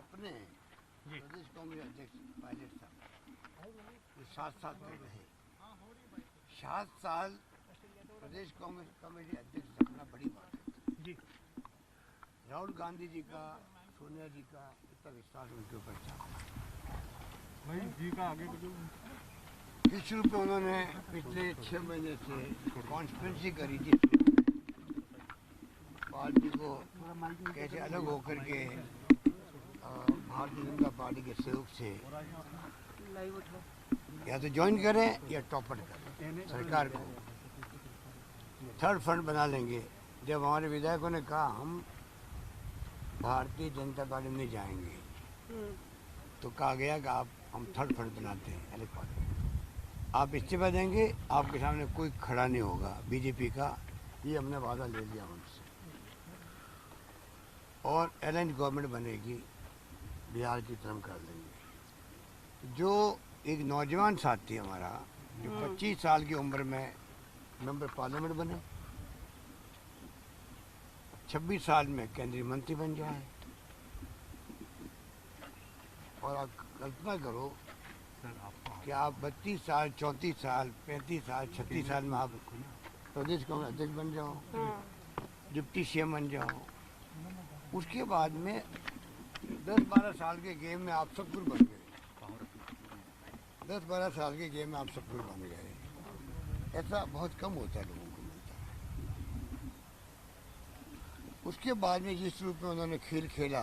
अपने प्रदेश कांग्रेस अध्यक्ष पायलट साहब ये 7 साल तक रहे। 7 साल प्रदेश कांग्रेस कमेटी अध्यक्ष रखना बड़ी बात है जी। राहुल गांधी जी का, सोनिया जी का इतना विश्वास उनके ऊपर था भाई जी का आगे किस रूप में उन्होंने पिछले 6 महीने से कॉन्स्पिरेसी करी थी पार्टी को कैसे अलग होकर के भारतीय जनता पार्टी के सहयोग से या तो ज्वाइन करें या टॉपर करें सरकार को, थर्ड फ्रंट बना लेंगे। जब हमारे विधायकों ने कहा हम भारतीय जनता पार्टी में जाएंगे तो कहा गया कि आप हम थर्ड फ्रंट बनाते हैं अलग पार्टी, आप इस्तीफा देंगे, आपके सामने कोई खड़ा नहीं होगा बीजेपी का, ये हमने वादा ले लिया उनसे। और अलायंस गवर्नमेंट बनेगी, बिहार की तरफ कर देंगे। जो एक नौजवान साथी हमारा जो 25 साल की उम्र में मेंबर पार्लियामेंट बने, 26 साल में केंद्रीय मंत्री बन जाए, और आप कल्पना करो कि आप 32 साल, 34 साल, 35 साल, 36 साल में आप प्रदेश कांग्रेस अध्यक्ष बन जाओ, डिप्टी सीएम बन जाओ। उसके बाद में 10-12 साल के गेम में आप सब कुछ बन गए। 10-12 साल के गेम में आप सब कुछ बन गए। ऐसा बहुत कम होता है, लोगों को मिलता है। उसके बाद में जिस रूप में उन्होंने खेल खेला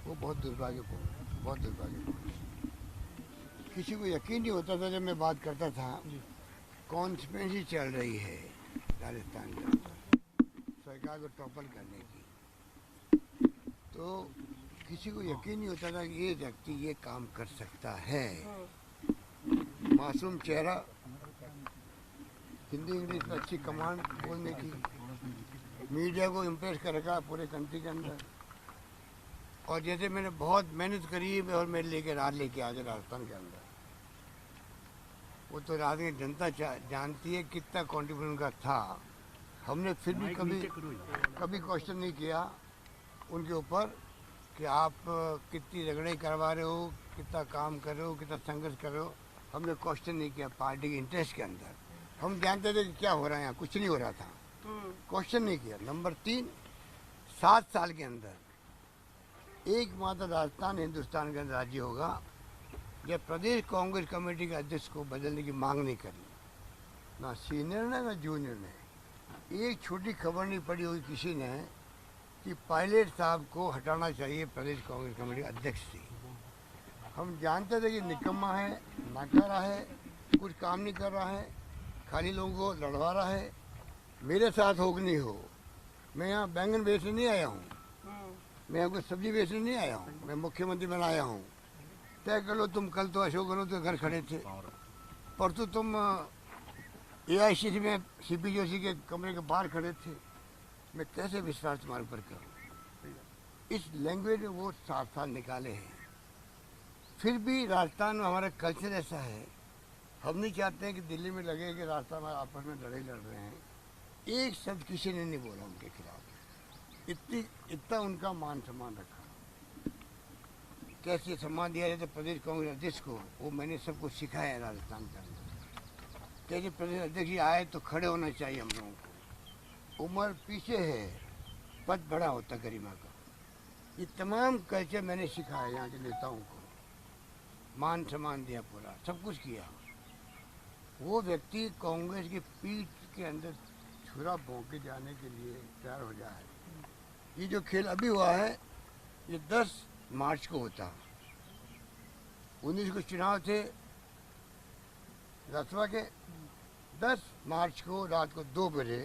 वो बहुत दुर्भाग्यपूर्ण, बहुत दुर्भाग्यपूर्ण। किसी को यकीन नहीं होता था जब मैं बात करता था कॉन्स्पिरेसी चल रही है राजस्थान के अंदर सरकार को टॉपल करने की, तो किसी को यकीन नहीं होता था कि ये व्यक्ति ये काम कर सकता है। मासूम चेहरा, हिंदी इंग्लिश में अच्छी कमांड बोलने की, मीडिया को इम्प्रेस कर रखा पूरे कंट्री के अंदर। और जैसे मैंने बहुत मेहनत करी है और मेरे लेके राज लेके आ जाए राजस्थान के अंदर, वो तो राजस्थान की जनता जानती है कितना कॉन्ट्रीब्यूशन उनका था। हमने फिर भी कभी क्वेश्चन नहीं किया उनके ऊपर कि आप कितनी रगड़े करवा रहे हो, कितना काम कर रहे हो, कितना संघर्ष कर रहे हो। हमने क्वेश्चन नहीं किया पार्टी के इंटरेस्ट के अंदर। हम जानते थे कि क्या हो रहा है यहाँ, कुछ नहीं हो रहा था, क्वेश्चन नहीं किया। नंबर 3, 7 साल के अंदर एकमात्र राजस्थान हिंदुस्तान के अंदर राज्य होगा जब प्रदेश कांग्रेस कमेटी के अध्यक्ष को बदलने की मांग नहीं करी, ना सीनियर ने ना जूनियर ने। एक छोटी खबर नहीं पड़ी होगी किसी ने कि पायलट साहब को हटाना चाहिए प्रदेश कांग्रेस कमेटी अध्यक्ष से। हम जानते थे कि निकम्मा है, नाकारा है, कुछ काम नहीं कर रहा है, खाली लोगों को लड़वा रहा है। मेरे साथ हो कि नहीं हो, मैं यहाँ बैंगन बेचने नहीं आया हूँ, मैं यहाँ कोई सब्जी बेचने नहीं आया हूँ, मैं मुख्यमंत्री बनाया हूँ। तय कर लो तुम, कल तो अशोक गहलोत के घर खड़े थे, परसों तुम AICC में CP जोशी के कमरे के बाहर खड़े थे। मैं कैसे विश्वास तुम्हारे ऊपर करूँ? इस लैंग्वेज में वो 7 साल निकाले हैं। फिर भी राजस्थान में हमारा कल्चर ऐसा है, हम नहीं चाहते हैं कि दिल्ली में लगे कि राजस्थान में आपस में लड़ाई लड़ रहे हैं। एक शब्द किसी ने नहीं बोला उनके खिलाफ। इतना उनका मान सम्मान रखा। कैसे सम्मान दिया जाए प्रदेश कांग्रेस अध्यक्ष को, वो मैंने सबको सिखाया है राजस्थान के अंदर। कैसे प्रदेश अध्यक्ष जी आए तो खड़े होना चाहिए हम लोगों को। उम्र पीछे है, पद बड़ा होता गरिमा का। ये तमाम कल्चर मैंने सिखाया यहाँ के नेताओं को, मान सम्मान दिया, पूरा सब कुछ किया। वो व्यक्ति कांग्रेस की पीठ के अंदर छुरा भोंक के जाने के लिए तैयार हो जाए। ये जो खेल अभी हुआ है ये 10 मार्च को होता। 19 को चुनाव थे राज्यसभा के। 10 मार्च को रात को 2 बजे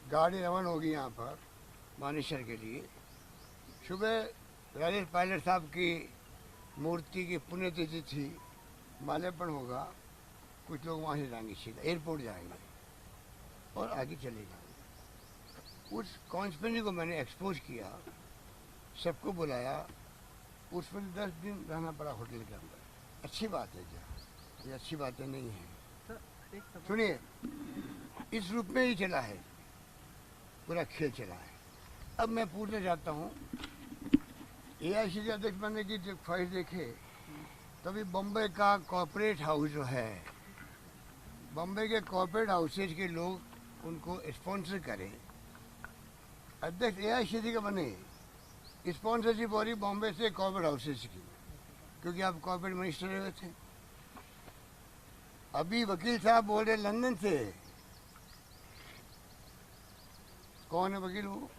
गाड़ी रवाना होगी यहाँ पर मानेसर के लिए। सुबह राजेश पायलट साहब की मूर्ति की पुण्यतिथि थी, माल्यार्पण होगा। कुछ लोग वहाँ से जाएंगे, सीधा एयरपोर्ट जाएंगे और आगे चले जाएंगे। उस कॉन्स्पिरेसी को मैंने एक्सपोज किया, सबको बुलाया। उसमें 10 दिन रहना पड़ा होटल के अंदर। अच्छी बात है क्या? ये अच्छी बातें नहीं है। सुनिए, इस रूप में ही चला है, पूरा खेल चला है। अब मैं पूछना चाहता हूँ, एआईसीसी अध्यक्ष बनने की जब ख्वाहिश देखे तभी बम्बई का कॉर्पोरेट हाउस जो है, बम्बई के कॉर्पोरेट हाउसेज के लोग उनको स्पॉन्सर करें, अध्यक्ष एआईसीसी का बने। स्पॉन्सरशिप हो रही बॉम्बे से कॉर्पोरेट हाउसेज की, क्योंकि आप कॉर्पोरेट मिनिस्टर रहे हुए थे। अभी वकील साहब बोल रहे लंदन से, कौन है वकील वो?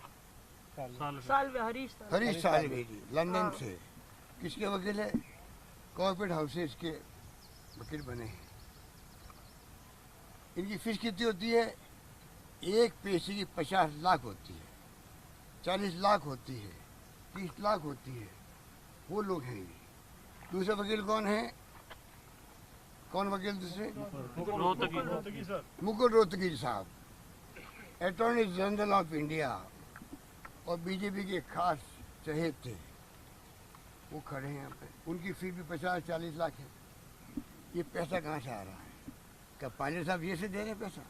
हरीश साल्वे जी, लंदन से। किसके वकील है? कॉर्पोरेट हाउसेज के वकील बने हैं। इनकी फीस कितनी होती है? एक पैसे की 50 लाख होती है, 40 लाख होती है, 30 लाख होती है। वो लोग हैं ये। दूसरे वकील कौन है? कौन वकील दूसरे? मुकुल रोहतगी साहब, अटॉर्नी जनरल ऑफ इंडिया और बीजेपी के खास चहेत थे, वो खड़े हैं यहाँ पे। उनकी फीस भी 50-40 लाख है। ये पैसा कहाँ से आ रहा है? क्या पायलट साहब ये से दे रहे पैसा?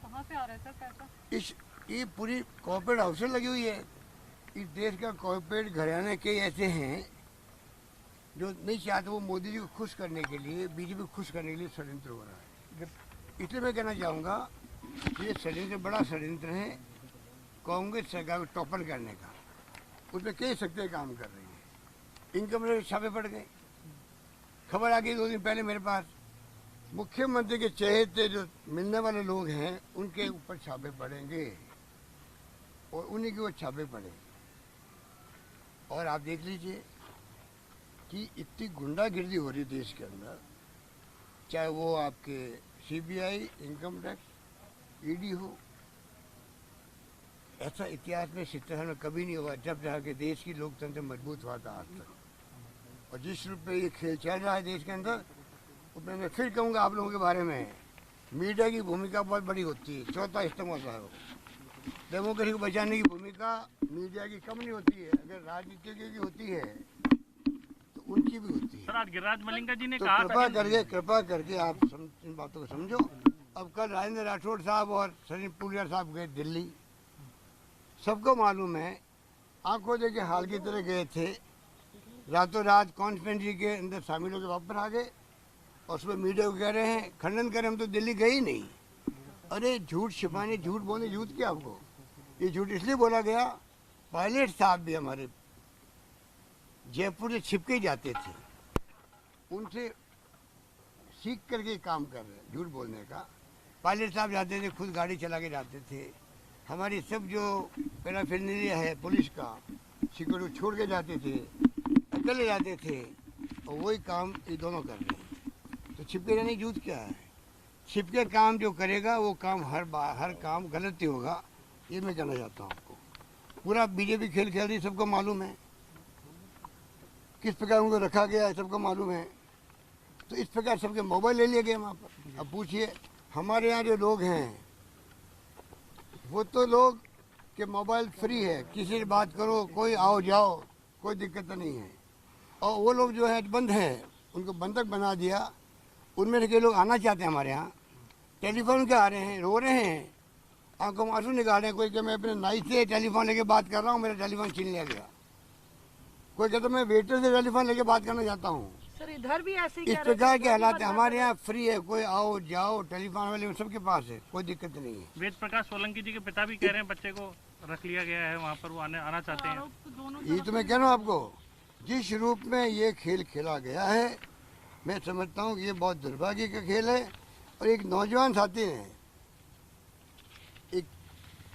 कहाँ से आ रहा है सर पैसा? ये पूरी कॉर्पोरेट हाउसेज लगी हुई है। इस देश का कॉर्पोरेट घराने के ऐसे हैं जो नहीं चाहते, वो मोदी जी को खुश करने के लिए, बीजेपी को खुश करने के लिए षड्यंत्र हो रहा है। इसलिए मैं कहना चाहूँगा ये षड्यंत्र बड़ा षड्यंत्र है कांग्रेस सरकार को टॉपल करने का। उसमें कई शक्तियाँ काम कर रही हैं। इनकम टैक्स छापे पड़ गए। खबर आ गई 2 दिन पहले मेरे पास, मुख्यमंत्री के चहेते जो मिलने वाले लोग हैं उनके ऊपर छापे पड़ेंगे और उन्हीं के ऊपर छापे पड़ेंगे। और आप देख लीजिए कि इतनी गुंडागिर्दी हो रही है देश के अंदर, चाहे वो आपके सीबीआई, इनकम टैक्स, ईडी हो। ऐसा इतिहास में 70 साल में कभी नहीं हुआ जब जाके देश की लोकतंत्र मजबूत हुआ था आज तक। और जिस रूप में ये खेल चल रहा है देश के अंदर, उसमें मैं फिर कहूँगा आप लोगों के बारे में, मीडिया की भूमिका बहुत बड़ी होती है। चौथा स्तंभ होता है वो। डेमोक्रेसी को बचाने की भूमिका मीडिया की कम नहीं होती है। अगर राजनीतिज्ञों की होती है तो उनकी भी होती है। सर आज गिरिराज मलिंगा जी ने तो कहा कृपा करके आप इन बातों को समझो। अब कल राजेंद्र राठौड़ साहब और सचिन पुलिया साहब गए दिल्ली, सबको मालूम है, आंखों देखे हाल की तरह गए थे, रातों रात कॉन्फ्रेंस के अंदर शामिल होकर वापस आ गए। और उसमें मीडिया को कह रहे हैं, खंडन करें हम तो दिल्ली गए ही नहीं। अरे झूठ छिपाने, झूठ बोलने, झूठ क्या आपको? ये झूठ इसलिए बोला गया, पायलट साहब भी हमारे जयपुर से छिपके ही जाते थे, उनसे सीख करके काम कर रहे हैं झूठ बोलने का। पायलट साहब जाते थे, खुद गाड़ी चला के जाते थे। हमारी सब जो पैराफिरनेलिया है पुलिस का, सिक्योरिटी छोड़ के जाते थे, अकेले जाते थे, और वही काम ये दोनों कर रहे हैं। तो छिपके जाने की झूठ क्या है? छिपके काम जो करेगा वो काम हर काम गलत ही होगा। ये मैं कहना चाहता हूँ आपको। पूरा बीजेपी खेल खेल रही, सबको मालूम है किस प्रकार उनको रखा गया है, सबको मालूम है। तो इस प्रकार सबके मोबाइल ले लिए गए वहाँ पर। अब पूछिए, हमारे यहाँ जो लोग हैं वो तो लोग के मोबाइल फ्री है, किसी से बात करो, कोई आओ जाओ, कोई दिक्कत नहीं है। और वो लोग जो है बंद हैं, उनको बंधक बना दिया। उनमें से कई लोग आना चाहते हैं हमारे यहाँ, टेलीफोन के आ रहे हैं, रो रहे हैं, आंखों में आंसू निकाल रहे हैं। कोई कि मैं अपने नाई से टेलीफोन लेके बात कर रहा हूँ, मेरा टेलीफोन छीन लिया गया। कोई कहता मैं वेटर से टेलीफोन लेके बात करना चाहता हूँ। सर इधर भी ऐसे ही इस प्रकार के हालात है। हमारे यहाँ फ्री है, कोई आओ जाओ, टेलीफोन वाले सबके पास है, कोई दिक्कत नहीं है। वेद प्रकाश सोलंकी जी के पिता भी कह रहे हैं बच्चे को रख लिया गया है वहाँ पर, वो आना चाहते हैं। ये तो मैं कह रहा हूँ आपको, जिस रूप में ये खेल खेला गया है, मैं समझता हूँ कि ये बहुत दुर्भाग्य का खेल है। और एक नौजवान साथी ने एक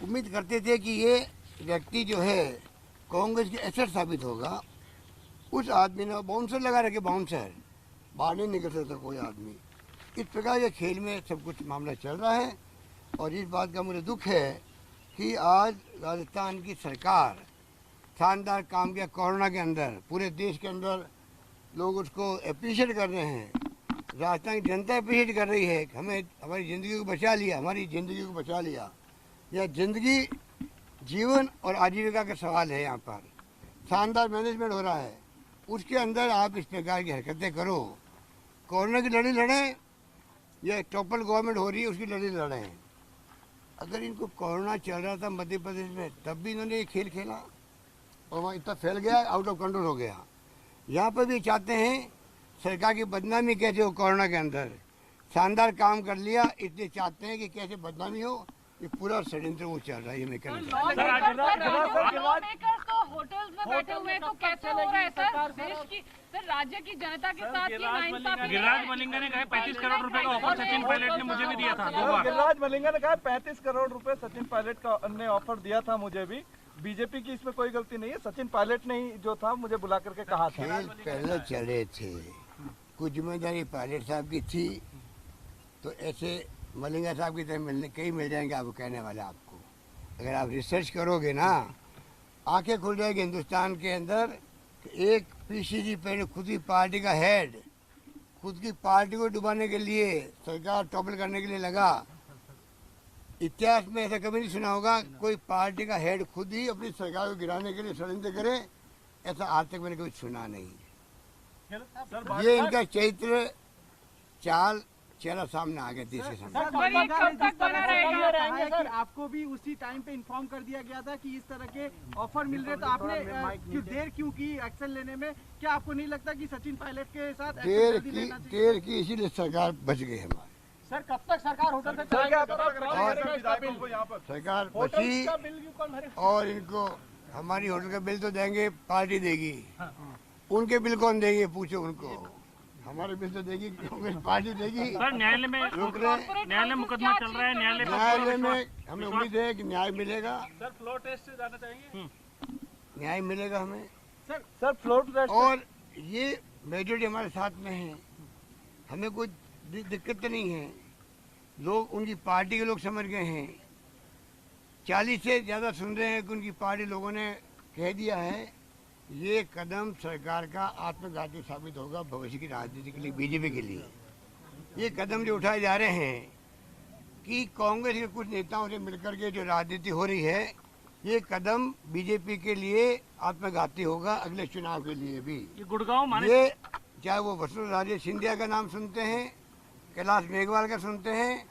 उम्मीद करते थे कि ये व्यक्ति जो है कांग्रेस के एसेट साबित होगा। उस आदमी ने बाउंसर लगा रखे, बाउंसर, बाहर नहीं निकल सकता कोई आदमी। इस प्रकार के खेल में सब कुछ मामला चल रहा है। और इस बात का मुझे दुख है कि आज राजस्थान की सरकार शानदार काम किया कोरोना के अंदर, पूरे देश के अंदर लोग उसको अप्रिशिएट कर रहे हैं। राजस्थान की जनता अप्रिशिएट कर रही है कि हमें हमारी ज़िंदगी को बचा लिया, हमारी ज़िंदगी को बचा लिया। यह ज़िंदगी, जीवन और आजीविका का सवाल है। यहाँ पर शानदार मैनेजमेंट हो रहा है, उसके अंदर आप इस प्रकार की हरकतें करो। कोरोना की लड़ाई लड़ें या टॉपल गवर्नमेंट हो रही है उसकी लड़ाई लड़ें। अगर इनको कोरोना चल रहा था मध्य प्रदेश में, तब भी इन्होंने ये खेल खेला। और वहाँ इतना फैल गया, आउट ऑफ कंट्रोल हो गया। यहाँ पर भी चाहते हैं सरकार की बदनामी कैसे हो, कोरोना के अंदर शानदार काम कर लिया, इसलिए चाहते हैं कि कैसे बदनामी हो। ये पूरा षड्यंत्र वो चल रहा है, ये मैं कहना चाहता हूँ। तो होटल्स में बैठे हुए हैं, तो कैसे हो रहा है सर? देश की सर, राज्य की जनता के साथ ये नाइंसाफी। गिरिराज मलिंगा ने कहा 35 करोड़ रुपए का ऑफर सचिन पायलट ने मुझे भी दिया था 2 बार। गिरिराज मलिंगा ने कहा 35 करोड़ रुपए सचिन पायलट का ने ऑफर दिया था मुझे भी। बीजेपी की इसमें कोई गलती नहीं है, सचिन पायलट ने ही जो था मुझे बुला करके कहा था। खेल पहले चले थे, कुछ जिम्मेदारी पायलट साहब की थी, तो ऐसे मलिंगा साहब की तरह मिलने कई मिल जाएंगे आपको, कहने वाले आपको। अगर आप रिसर्च करोगे ना, आंखें खुल जाएगी हिंदुस्तान के अंदर। एक पीसीजी पहले खुद की पार्टी का हेड खुद की पार्टी को डुबाने के लिए, सरकार टॉपल करने के लिए लगा। इतिहास में ऐसा कभी नहीं सुना होगा कोई पार्टी का हेड खुद ही अपनी सरकार को गिराने के लिए षड्यंत्र करे, ऐसा आज तक मैंने कभी सुना नहीं। ये इनका चरित्र चाल चेहरा सामने आ गया तीसरे सामने। सर आपको भी उसी टाइम पे इन्फॉर्म कर दिया गया था कि इस तरह के ऑफर मिल रहे, तो आपने देर क्यों की एक्शन लेने में? क्या आपको नहीं लगता कि सचिन पायलट के साथ देर की इसीलिए सरकार बच गई हमारी। सर कब तक सरकार होटल से सरकार बची, और इनको हमारी होटल का बिल तो देंगे, पार्टी देगी। उनके बिल कौन देंगे, पूछो उनको। हमारे बिल तो देगी कांग्रेस पार्टी देगी। सर न्यायालय में मुकदमा चल रहा है, न्यायालय में हमें उम्मीद है कि न्याय मिलेगा। सर फ्लोर टेस्ट से जाना चाहेंगे? न्याय मिलेगा हमें सर फ्लोर टेस्ट, और ये मेजोरिटी हमारे साथ में है, हमें कोई दिक्कत नहीं है। लोग उनकी पार्टी के लोग समझ गए हैं। 40 से ज़्यादा सुन रहे हैं कि उनकी पार्टी लोगों ने कह दिया है। ये कदम सरकार का आत्मघाती साबित होगा भविष्य की राजनीति के लिए, बीजेपी के लिए। ये कदम जो उठाए जा रहे हैं कि कांग्रेस के कुछ नेताओं से मिलकर के जो राजनीति हो रही है, ये कदम बीजेपी के लिए आत्मघाती होगा अगले चुनाव के लिए भी। ये गुड़गांव माने, ये चाहे वो वसुंधरा सिंधिया का नाम सुनते हैं, कैलाश मेघवाल का सुनते हैं,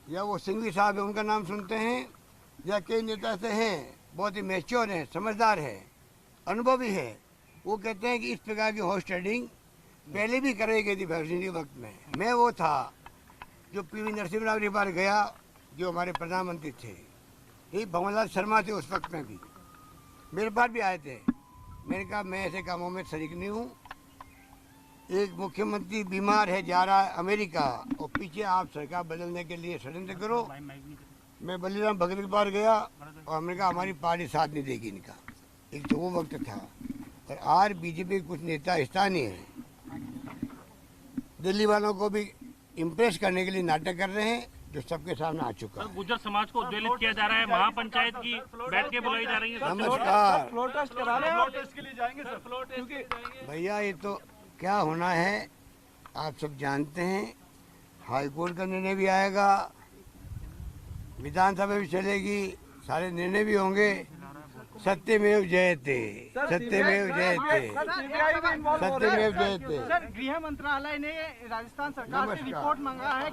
या वो सिंघवी साहब है उनका नाम सुनते हैं, या कई नेता से हैं बहुत ही मैच्योर हैं, समझदार है, अनुभवी है। वो कहते हैं कि इस प्रकार की हॉर्स ट्रेडिंग पहले भी कराई गई थी भगत के वक्त में। मैं वो था जो पीवी नरसिम्हा राव एक बार गया, जो हमारे प्रधानमंत्री थे, ये भंवरलाल शर्मा थे उस वक्त में भी, मेरे पास भी आए थे। मैंने कहा मैं ऐसे कामों में शरीक नहीं हूँ। एक मुख्यमंत्री बीमार है, जा रहा है अमेरिका, और पीछे आप सरकार बदलने के लिए षड्यंत्र करो। मैं बलीराम भगत के पास गया और हमने कहा हमारी पार्टी साथ नहीं देगी इनका। एक तो वो वक्त था। और आज बीजेपी के कुछ नेता स्थानीय हैं, दिल्ली वालों को भी इम्प्रेस करने के लिए नाटक कर रहे हैं, जो सबके सामने आ चुका है। गुर्जर समाज को उद्वेलित किया जा रहा है, महापंचायत की बैठकें बुलाई जा रही है। नमस्कार फ्लोर टेस्ट कराने फ्लोर टेस्ट के लिए जाएंगे सर, फ्लोर टेस्ट के लिए जाएंगे भैया। ये तो क्या होना है आप सब जानते हैं। हाईकोर्ट का निर्णय भी आएगा, विधानसभा भी चलेगी, सारे निर्णय भी होंगे। सत्यमेव जयते, सत्यमेव जयते, सत्यमेव जयते। सर गृह मंत्रालय ने राजस्थान सरकार से रिपोर्ट मांगा है।